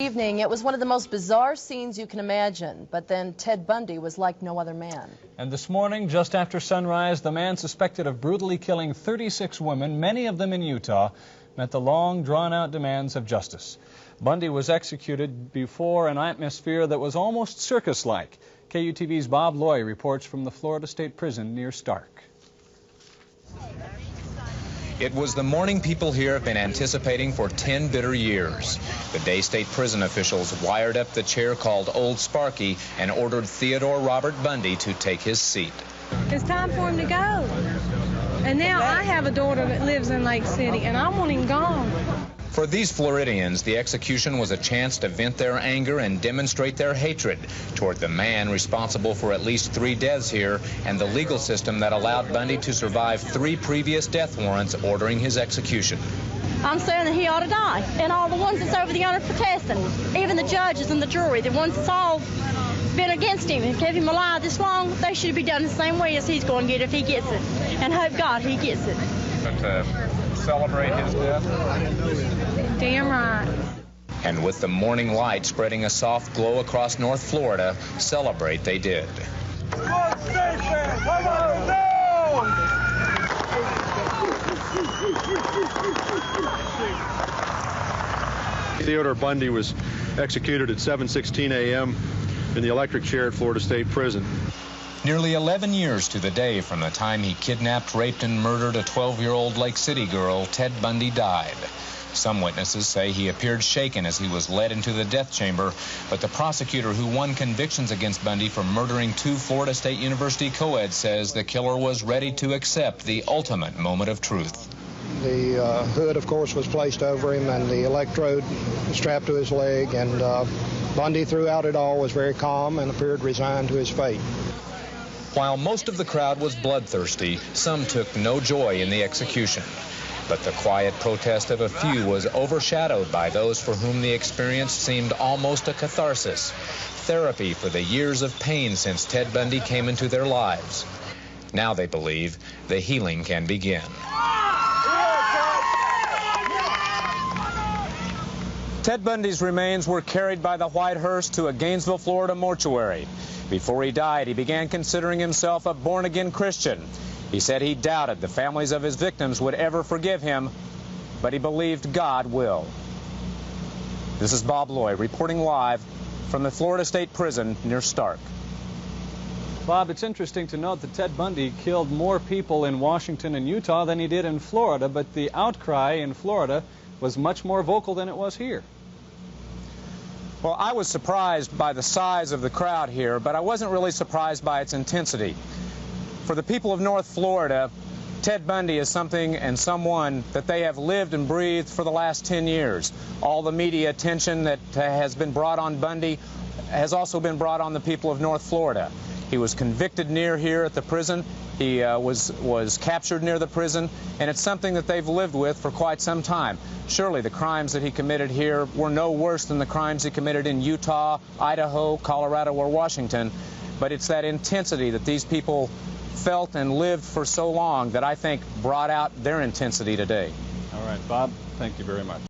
evening. It was one of the most bizarre scenes you can imagine, but then Ted Bundy was like no other man. And this morning, just after sunrise, the man suspected of brutally killing 36 women, many of them in Utah, met the long, drawn-out demands of justice. Bundy was executed before an atmosphere that was almost circus-like. KUTV's Bob Loy reports from the Florida State Prison near Stark. It was the morning people here have been anticipating for 10 bitter years. The day state prison officials wired up the chair called Old Sparky and ordered Theodore Robert Bundy to take his seat. It's time for him to go. And now I have a daughter that lives in Lake City, and I want him gone. For these Floridians, the execution was a chance to vent their anger and demonstrate their hatred toward the man responsible for at least 3 deaths here and the legal system that allowed Bundy to survive 3 previous death warrants ordering his execution. I'm saying that he ought to die, and all the ones that's over the honor protesting, even the judges and the jury, the ones that's all been against him and kept him alive this long, they should be done the same way as he's going to get if he gets it, and hope God he gets it. To celebrate his death? Damn right. And with the morning light spreading a soft glow across North Florida, celebrate they did. Theodore Bundy was executed at 7:16 a.m. in the electric chair at Florida State Prison. Nearly 11 years to the day from the time he kidnapped, raped, and murdered a 12-year-old Lake City girl, Ted Bundy died. Some witnesses say he appeared shaken as he was led into the death chamber, but the prosecutor who won convictions against Bundy for murdering 2 Florida State University co-eds says the killer was ready to accept the ultimate moment of truth. The hood, of course, was placed over him and the electrode strapped to his leg, and Bundy, throughout it all, was very calm and appeared resigned to his fate. While most of the crowd was bloodthirsty, some took no joy in the execution. But the quiet protest of a few was overshadowed by those for whom the experience seemed almost a catharsis, therapy for the years of pain since Ted Bundy came into their lives. Now they believe the healing can begin. Ted Bundy's remains were carried by the white hearse to a Gainesville, Florida mortuary. Before he died, he began considering himself a born-again Christian. He said he doubted the families of his victims would ever forgive him, but he believed God will. This is Bob Loy reporting live from the Florida State Prison near Stark. Bob, it's interesting to note that Ted Bundy killed more people in Washington and Utah than he did in Florida, but the outcry in Florida was much more vocal than it was here. Well, I was surprised by the size of the crowd here, but I wasn't really surprised by its intensity. For the people of North Florida, Ted Bundy is something and someone that they have lived and breathed for the last 10 years. All the media attention that has been brought on Bundy has also been brought on the people of North Florida. He was convicted near here at the prison. He was captured near the prison, and it's something that they've lived with for quite some time. Surely the crimes that he committed here were no worse than the crimes he committed in Utah, Idaho, Colorado, or Washington, but it's that intensity that these people felt and lived for so long that I think brought out their intensity today. All right, Bob, thank you very much.